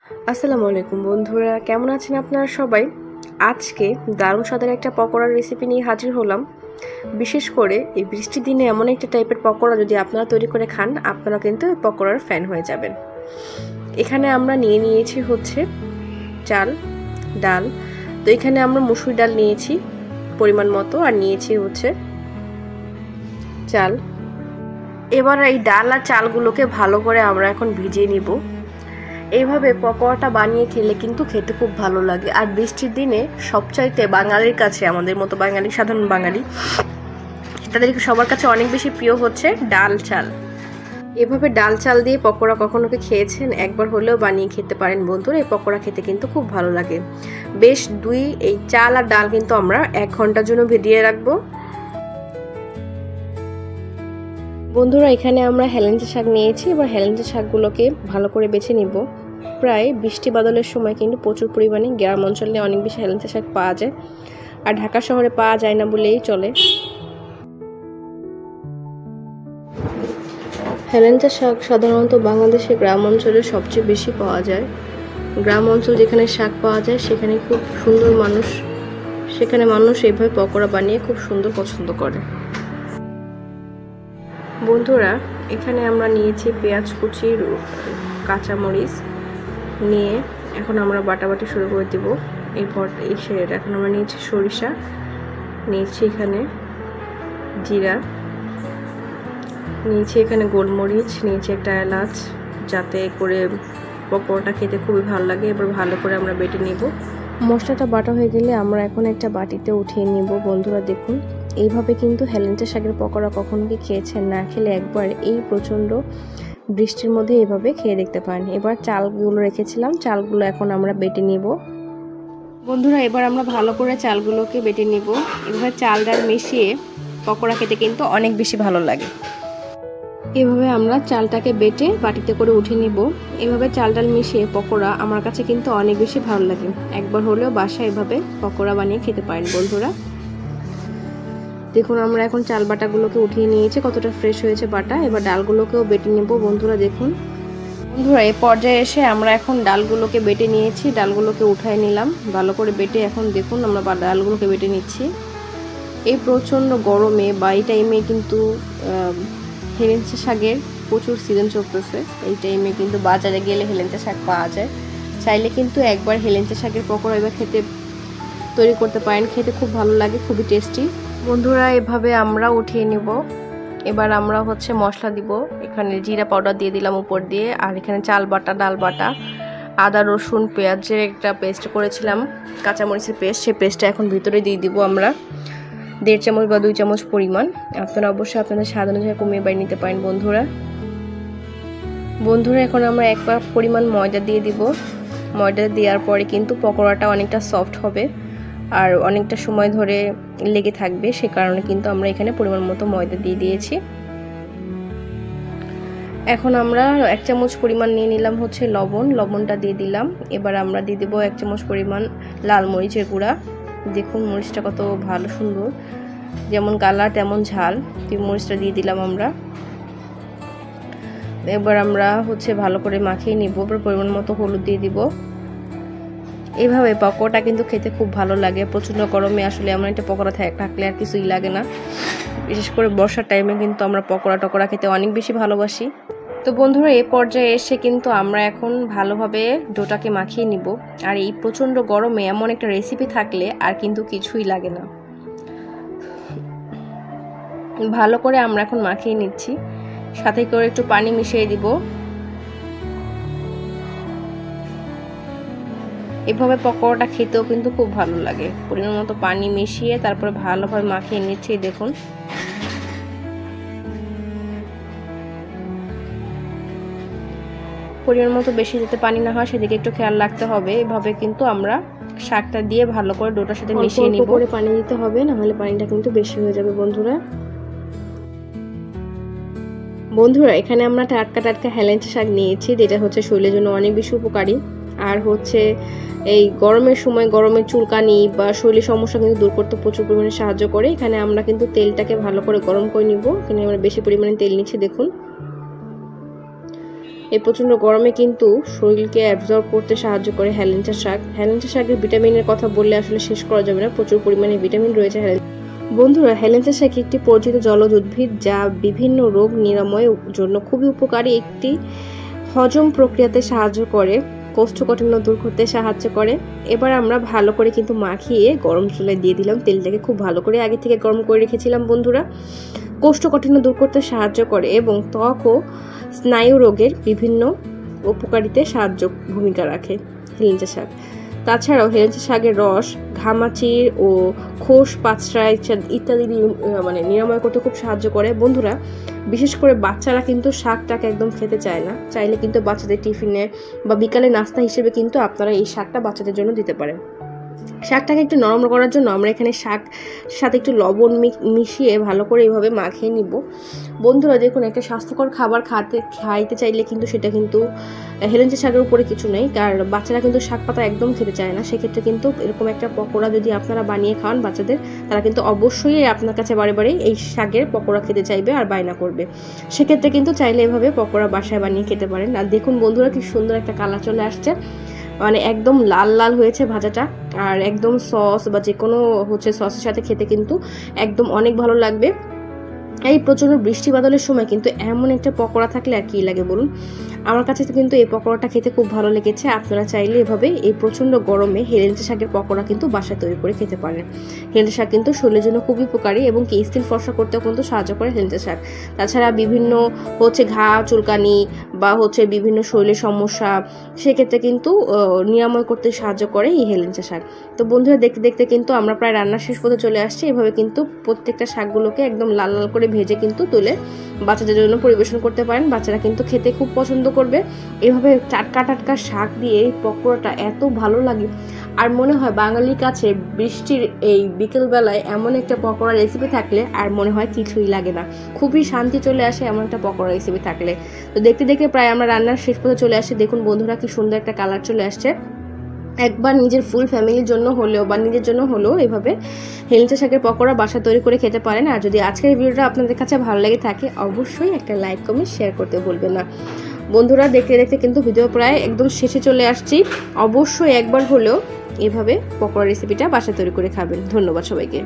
আসসালামু আলাইকুম বন্ধুরা, কেমন আছেন আপনারা সবাই? আজকে দারুণ স্বাদের একটা পকোড়ার রেসিপি নিয়ে হাজির হলাম। বিশেষ করে এই বৃষ্টির দিনে এমন একটা টাইপের পকোড়া যদি আপনারা তৈরি করে খান, আপনারা কিন্তু এই পকোড়ার ফ্যান হয়ে যাবেন। এখানে আমরা নিয়েছি হচ্ছে চাল, ডাল। তো এখানে আমরা মসুর ডাল নিয়েছি পরিমাণ মতো, আর নিয়েছি হচ্ছে চাল। এবার এই ডাল আর চালগুলোকে ভালো করে আমরা এখন ভিজিয়ে নিব। এইভাবে পকোড়াটা বানিয়ে খেলে কিন্তু খেতে খুব ভালো লাগে। আর বৃষ্টির দিনে সবচাইতে বাঙালির কাছে, আমাদের মতো বাঙালি, সাধারণ বাঙালি, তাদের সবার কাছে অনেক বেশি প্রিয় হচ্ছে ডাল চাল। এভাবে ডাল চাল দিয়ে পকোড়া কখনো কি খেয়েছেন? একবার হলেও বানিয়ে খেতে পারেন বন্ধুরা। এই পকোড়া খেতে কিন্তু খুব ভালো লাগে। বেশ এই চাল আর ডাল কিন্তু আমরা 1 ঘন্টার জন্য ভিজিয়ে রাখবো। বন্ধুরা, এখানে আমরা হেলেঞ্চা শাক নিয়েছি। এবার হেলেঞ্চা শাকগুলোকে ভালো করে বেছে নিব। প্রায় বৃষ্টি বাদলের সময় কিন্তু প্রচুর পরিমাণে গ্রাম অঞ্চলে অনেক বেশি হেলেঞ্চা শাক পাওয়া যায়, আর ঢাকা শহরে পাওয়া যায় না বলেই চলে। হেলেঞ্চা শাক সাধারণত বাংলাদেশের গ্রাম অঞ্চলে সবচেয়ে বেশি পাওয়া যায়। গ্রাম অঞ্চল যেখানে শাক পাওয়া যায় সেখানে খুব সুন্দর সেখানে মানুষ এইভাবে পকোড়া বানিয়ে খুব সুন্দর পছন্দ করে। বন্ধুরা, এখানে আমরা নিয়েছি পেঁয়াজ কুচি, কাঁচামরিচ নিয়ে এখন আমরা বাটাবাটি শুরু করে দেব। এখন আমরা নিয়েছি সরিষা, নিয়েছি এখানে জিরা, নিয়েছি এখানে গোলমরিচ, নিয়েছি একটা এলাচ, যাতে করে পকোড়াটা খেতে খুবই ভালো লাগে। এবার ভালো করে আমরা বেটে নেব। মশলাটা বাটা হয়ে গেলে আমরা এখন একটা বাটিতে উঠিয়ে নিব। বন্ধুরা দেখুন, এইভাবে কিন্তু হেলেঞ্চা শাকের পকোড়া কখনো কি খেয়েছেন? না খেলে একবার এই প্রচণ্ড বৃষ্টির মধ্যে এভাবে খেয়ে দেখতে পারেন। এবার চালগুলো রেখেছিলাম, চালগুলো এখন আমরা বেটে নিব। বন্ধুরা, এবার আমরা ভালো করে চালগুলোকে বেটে নিব। এভাবে চাল ডাল মিশিয়ে পকোড়া খেতে কিন্তু অনেক বেশি ভালো লাগে। এভাবে আমরা চালটাকে বেটে বাটিতে করে উঠে নিব। এভাবে চাল ডাল মিশিয়ে পকোড়া আমার কাছে কিন্তু অনেক বেশি ভালো লাগে। একবার হলেও বাসায় এভাবে পকোড়া বানিয়ে খেতে পারেন বন্ধুরা। দেখুন, আমরা এখন চাল বাটাগুলোকে উঠিয়ে নিয়েছি, কতটা ফ্রেশ হয়েছে বাটা। এবার ডালগুলোকেও বেটে নেব বন্ধুরা। দেখুন বন্ধুরা, এই পর্যায়ে এসে আমরা এখন ডালগুলোকে বেটে নিয়েছি, ডালগুলোকে উঠায় নিলাম ভালো করে বেটে। এখন দেখুন আমরা ডালগুলোকে বেটে নিচ্ছি। এই প্রচণ্ড গরমে বা এই টাইমে কিন্তু হেলেঞ্চা শাকের প্রচুর সিজন চলতেছে। এই টাইমে কিন্তু বাজারে গেলে হেলেঞ্চা শাক পাওয়া যায়। চাইলে কিন্তু একবার হেলেঞ্চা শাকের পকোড়া এবার তৈরি করতে পারেন। খেতে খুব ভালো লাগে, খুবই টেস্টি। বন্ধুরা, এভাবে আমরা উঠিয়ে নিব। এবার আমরা হচ্ছে মশলা দিব। এখানে জিরা পাউডার দিয়ে দিলাম উপর দিয়ে, আর এখানে চাল বাটা, ডাল বাটা, আদা রসুন পেঁয়াজের একটা পেস্ট করেছিলাম, কাঁচামরিচের পেস্ট, সেই পেস্টটা এখন ভিতরে দিয়ে দিব আমরা 1.5 চামচ বা 2 চামচ পরিমাণ। আপনারা অবশ্যই আপনাদের স্বাদ অনুযায়ী কমিয়ে বাড়িয়ে নিতে পারেন বন্ধুরা। এখন আমরা 1 কাপ পরিমাণ ময়দা দিয়ে দিব। ময়দা দেওয়ার পরে কিন্তু পকোড়াটা অনেকটা সফট হবে আর অনেকটা সময় ধরে লেগে থাকবে, সে কারণে কিন্তু আমরা এখানে পরিমাণ মতো ময়দা দিয়ে দিয়েছি। এখন আমরা 1 চামচ পরিমাণ নিয়ে নিলাম হচ্ছে লবণটা দিয়ে দিলাম। এবার আমরা দিয়ে দেবো 1 চামচ পরিমাণ লাল মরিচের গুঁড়া। দেখুন মরিচটা কত ভালো সুন্দর, যেমন কালার তেমন ঝাল। মরিচটা দিয়ে দিলাম আমরা। এবার আমরা হচ্ছে ভালো করে মাখিয়ে নিব। পরিমাণ মতো হলুদ দিয়ে দিব। এইভাবে পকোড়াটা কিন্তু খেতে খুব ভালো লাগে। প্রচণ্ড গরমে আসলে এমন একটা পকোড়া থাকলে আর কিছুই লাগে না। বিশেষ করে বর্ষার টাইমে কিন্তু আমরা পকোড়া খেতে অনেক বেশি ভালোবাসি। তো বন্ধুরা, এই পর্যায়ে এসে কিন্তু আমরা এখন ভালোভাবে ডোটাকে মাখিয়ে নিব। আর এই প্রচণ্ড গরমে এমন একটা রেসিপি থাকলে আর কিন্তু কিছুই লাগে না। ভালো করে আমরা এখন মাখিয়ে নিচ্ছি, সাথে করে একটু পানি মিশিয়ে দিব। এভাবে পকোড়াটা খেতেও কিন্তু খুব ভালো লাগে। পরিমাণ মতো পানি মিশিয়ে তারপরে ভালোভাবে মাখিয়ে নিচ্ছি। দেখুন পরিমাণ মতো বেশি যাতে পানি না হয় সেদিকে একটু খেয়াল রাখতে হবে। এভাবে কিন্তু আমরা শাকটা দিয়ে ভালো করে ডোটার সাথে মিশিয়ে নিব। করে পানি দিতে হবে, না হলে পানিটা কিন্তু বেশি হয়ে যাবে বন্ধুরা। এখানে আমরা টাটকা হেলেঞ্চা শাক নিয়েছি, যেটা হচ্ছে শরীরের জন্য অনেক বেশি উপকারী। আর হচ্ছে এই গরমের সময় গরমের চুলকানি বা শরীরের সমস্যা কিন্তু দূর করতে প্রচুর পরিমাণে সাহায্য করে। এখানে আমরা কিন্তু তেলটাকে ভালো করে গরম করে নিব। এখানে আমরা বেশি পরিমাণে তেল নিচ্ছি। দেখুন এই প্রচণ্ড গরমে কিন্তু শরীরকে অ্যাবজর্ব করতে সাহায্য করে হেলেঞ্চা শাক। হেলেঞ্চা শাকের ভিটামিনের কথা বললে আসলে শেষ করা যাবে না, প্রচুর পরিমাণে ভিটামিন রয়েছে। বন্ধুরা, হেলেঞ্চা শাক একটি পরিচিত জলজ উদ্ভিদ যা বিভিন্ন রোগ নিরাময়ের জন্য খুবই উপকারী। একটি হজম প্রক্রিয়াতে সাহায্য করে, কোষ্ঠকাঠিন্য দূর করতে সাহায্য করে। এবার আমরা ভালো করে কিন্তু মাখিয়ে গরম চুলায় দিয়ে দিলাম। তেলটাকে খুব ভালো করে আগে থেকে গরম করে রেখেছিলাম বন্ধুরা। কোষ্ঠকাঠিন্য দূর করতে সাহায্য করে এবং ত্বক ও স্নায়ু রোগের বিভিন্ন উপকারিতে ভূমিকা রাখে হেলেঞ্চা শাক। তাছাড়াও হেলেঞ্চা শাকের রস ঘামাচির ও খোস পাঁচড়া ইত্যাদি নিরাময় করতে খুব সাহায্য করে। বন্ধুরা, বিশেষ করে বাচ্চারা কিন্তু শাকটাকে একদম খেতে চায় না। চাইলে কিন্তু বাচ্চাদের টিফিনে বা বিকালে নাস্তা হিসেবে কিন্তু আপনারা এই শাকটা বাচ্চাদের জন্য দিতে পারেন। শাকটাকে একটু নরম করার জন্য আমরা এখানে শাক সাথে একটু লবণ মিশিয়ে ভালো করে এইভাবে মাখিয়ে নিব। বন্ধুরা দেখুন, একটা স্বাস্থ্যকর খাবার খাইতে চাইলে কিন্তু সেটা কিন্তু হেলেঞ্চা শাকের উপরে কিছু নেই, কারণ বাচ্চারা কিন্তু শাক পাতা একদম খেতে চায় না। সেক্ষেত্রে কিন্তু এরকম একটা পকোড়া যদি আপনারা বানিয়ে খাওয়ান বাচ্চাদের, তারা কিন্তু অবশ্যই আপনার কাছে বারে বারে এই শাকের পকোড়া খেতে চাইবে আর বায়না করবে। সেক্ষেত্রে কিন্তু চাইলে এভাবে পকোড়া বাসায় বানিয়ে খেতে পারেন। আর দেখুন বন্ধুরা, কি সুন্দর একটা কালার চলে আসছে, একদম লাল লাল হয়েছে ভাজাটা। আর একদম সস বা যে কোনো সসের সাথে খেতে কিন্তু একদম অনেক ভালো লাগবে। এই প্রচণ্ড বৃষ্টি বাদলের সময় কিন্তু এমন একটা পকোড়া থাকলে আর কি লাগে বলুন। আমার কাছে কিন্তু এই পকোড়াটা খেতে খুব ভালো লেগেছে। আপনারা চাইলে এভাবে এই প্রচণ্ড গরমে হেলেঞ্চা শাকের পকোড়া কিন্তু বাসায় তৈরি করে খেতে পারেন। হেলেঞ্চা শাক কিন্তু শরীরের জন্য খুবই উপকারী এবং স্কিন ফর্সা করতেও কিন্তু সাহায্য করে হেলেঞ্চা শাক। তাছাড়া বিভিন্ন ঘা চুলকানি বা বিভিন্ন শরীরের সমস্যা, সেক্ষেত্রে কিন্তু নিরাময় করতে সাহায্য করে এই হেলেঞ্চা শাক। তো বন্ধুরা, দেখতে দেখতে কিন্তু আমরা প্রায় রান্নার শেষ পথে চলে আসছি। এভাবে কিন্তু প্রত্যেকটা শাকগুলোকে একদম লাল লাল করে ভেজে কিন্তু তুলে বাচ্চাদের জন্য পরিবেশন করতে পারেন। বাচ্চারা কিন্তু খেতে খুব পছন্দ করবে। এভাবে টাটকা টাটকা শাক দিয়ে এই পকোড়াটা এত ভালো লাগে। আর মনে হয় বাঙালির কাছে বৃষ্টির এই বিকেলবেলায় এমন একটা পকোড়া রেসিপি থাকলে আর মনে হয় কিছুই লাগে না, খুবই শান্তি চলে আসে এমন একটা পকোড়া রেসিপি থাকলে। তো দেখতে দেখতে প্রায় আমরা রান্নার শেষ পথে চলে আসছি। দেখুন বন্ধুরা, কি সুন্দর একটা কালার চলে আসছে। একবার নিজের ফুল ফ্যামিলির জন্য হলেও বা নিজের জন্য হলেও এভাবে হেলেঞ্চা শাকের পকোড়া বাসা তৈরি করে খেতে পারেন। আর যদি আজকের ভিডিওটা আপনাদের কাছে ভালো লেগে থাকে, অবশ্যই একটা লাইক কমেন্ট শেয়ার করতে ভুলবেন না। বন্ধুরা, দেখতে দেখতে কিন্তু ভিডিও প্রায় একদম শেষে চলে আসছি। অবশ্যই একবার হলেও এভাবে পকোড়া রেসিপিটা বাসা তৈরি করে খাবেন। ধন্যবাদ সবাইকে।